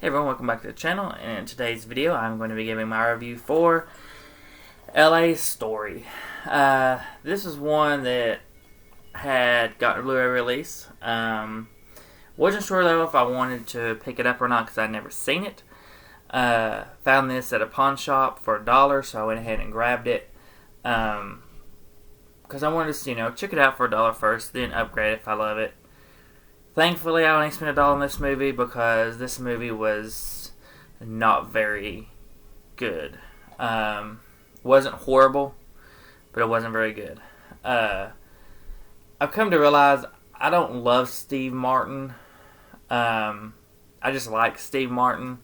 Hey everyone, welcome back to the channel, and in today's video I'm going to be giving my review for LA Story. This is one that had gotten a Blu-ray release. Wasn't sure though if I wanted to pick it up or not because I'd never seen it. Found this at a pawn shop for $1, so I went ahead and grabbed it. Because I wanted to, check it out for $1 first, then upgrade it if I love it. Thankfully, I only spent $1 on this movie because this movie was not very good. Wasn't horrible, but it wasn't very good. I've come to realize I don't love Steve Martin. I just like Steve Martin.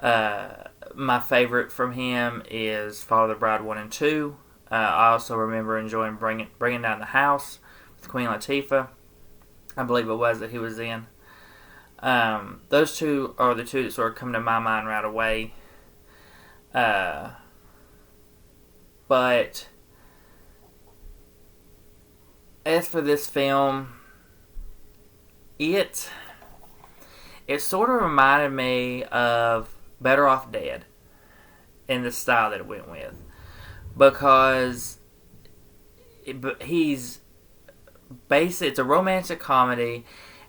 My favorite from him is Follow the Bride 1 and 2. I also remember enjoying Bringing Down the House with Queen Latifah. I believe it was that he was in. Those two are the two that sort of come to my mind right away. But as for this film, it sort of reminded me of Better Off Dead in the style that it went with. Because it's a romantic comedy,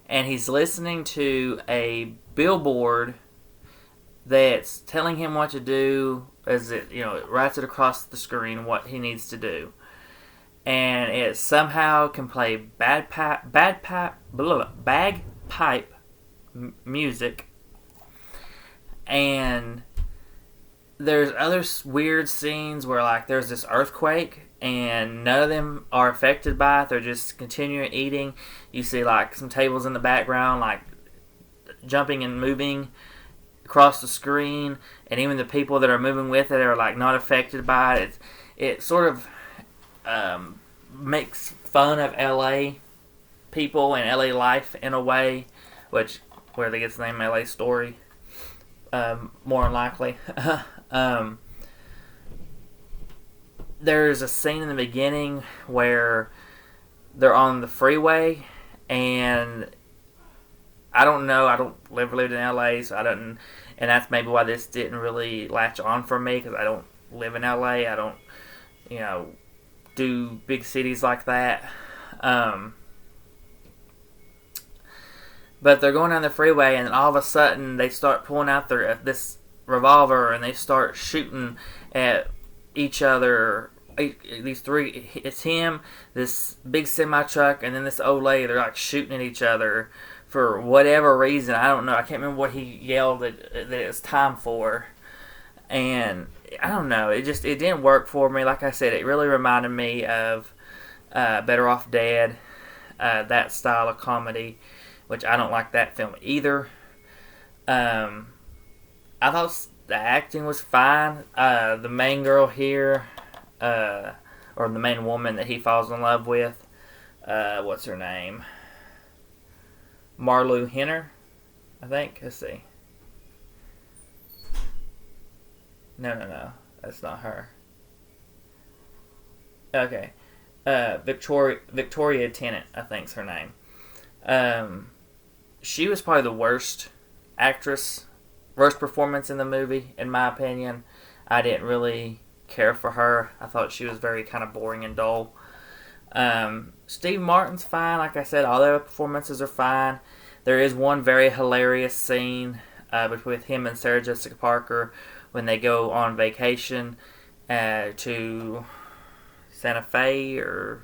and he's listening to a billboard that's telling him what to do as it writes it across the screen what he needs to do, and it somehow can play bagpipe music, and there's other weird scenes where there's this earthquake and none of them are affected by it. They're just continuing eating. You see some tables in the background jumping and moving across the screen, and even the people that are moving with it are not affected by it. It sort of makes fun of LA people and LA life in a way, where they get the name LA Story, more than likely. There's a scene in the beginning where they're on the freeway, and I don't know, I don't lived in LA, so I don't, and that's maybe why this didn't really latch on for me, because I don't live in LA, I don't, do big cities like that. But they're going down the freeway, and then all of a sudden they start pulling out this revolver, and they start shooting at each other. These three, it's him, this big semi truck, and then this old lady. They're shooting at each other for whatever reason. I don't know. I can't remember what he yelled that it was time for, and I don't know. It didn't work for me. Like I said, it really reminded me of Better Off Dead, that style of comedy, which I don't like that film either. I thought the acting was fine. The main girl here, or the main woman that he falls in love with, what's her name? Marilu Henner, I think. Let's see. No, that's not her. Okay, Victoria Tennant, I think's her name. She was probably the worst performance in the movie, in my opinion. I didn't really care for her. I thought she was very kind of boring and dull. Steve Martin's fine. Like I said, all their performances are fine. There is one very hilarious scene with him and Sarah Jessica Parker when they go on vacation to Santa Fe or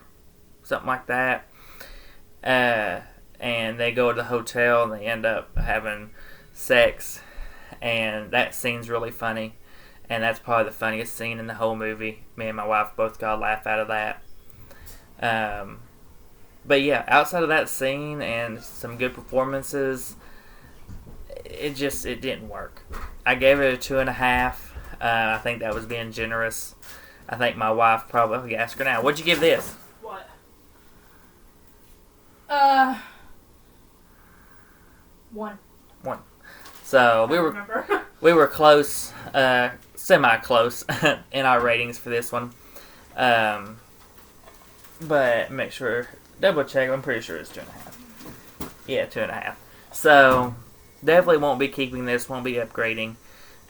something like that. And they go to the hotel and they end up having sex. And that scene's really funny. And that's probably the funniest scene in the whole movie. Me and my wife both got a laugh out of that. But yeah, outside of that scene and some good performances, it didn't work. I gave it a 2.5. I think that was being generous. I think my wife probably asked her now, what'd you give this? What? 1. So we were close, semi-close in our ratings for this one. But make sure, double check. I'm pretty sure it's 2.5. Yeah, 2.5. So Definitely won't be keeping this, won't be upgrading.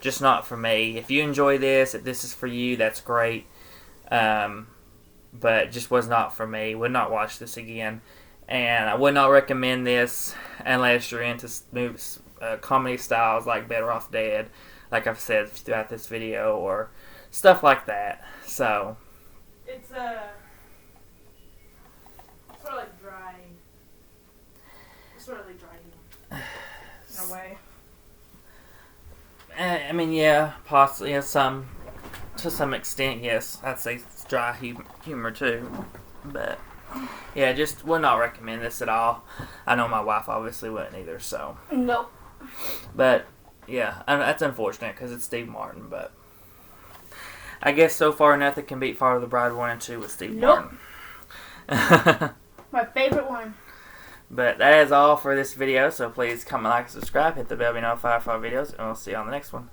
Just not for me. If you enjoy this, if this is for you, that's great. But just was not for me. Would not watch this again. And I would not recommend this unless you're into movies, comedy styles like Better Off Dead, like I've said throughout this video, or stuff like that. So it's sort of like dry. It's sort of like dry humor in a way. I mean, yeah, possibly, to some extent, yes. I'd say it's dry humor too, but yeah, just would not recommend this at all. I know my wife obviously wouldn't either, so. Nope. But yeah, that's unfortunate because it's Steve Martin, but I guess so far nothing can beat Father of the Bride 1 and 2 with Steve Martin. My favorite one. But that is all for this video, so please comment, like, and subscribe, hit the bell to be notified for our videos, and we'll see you on the next one.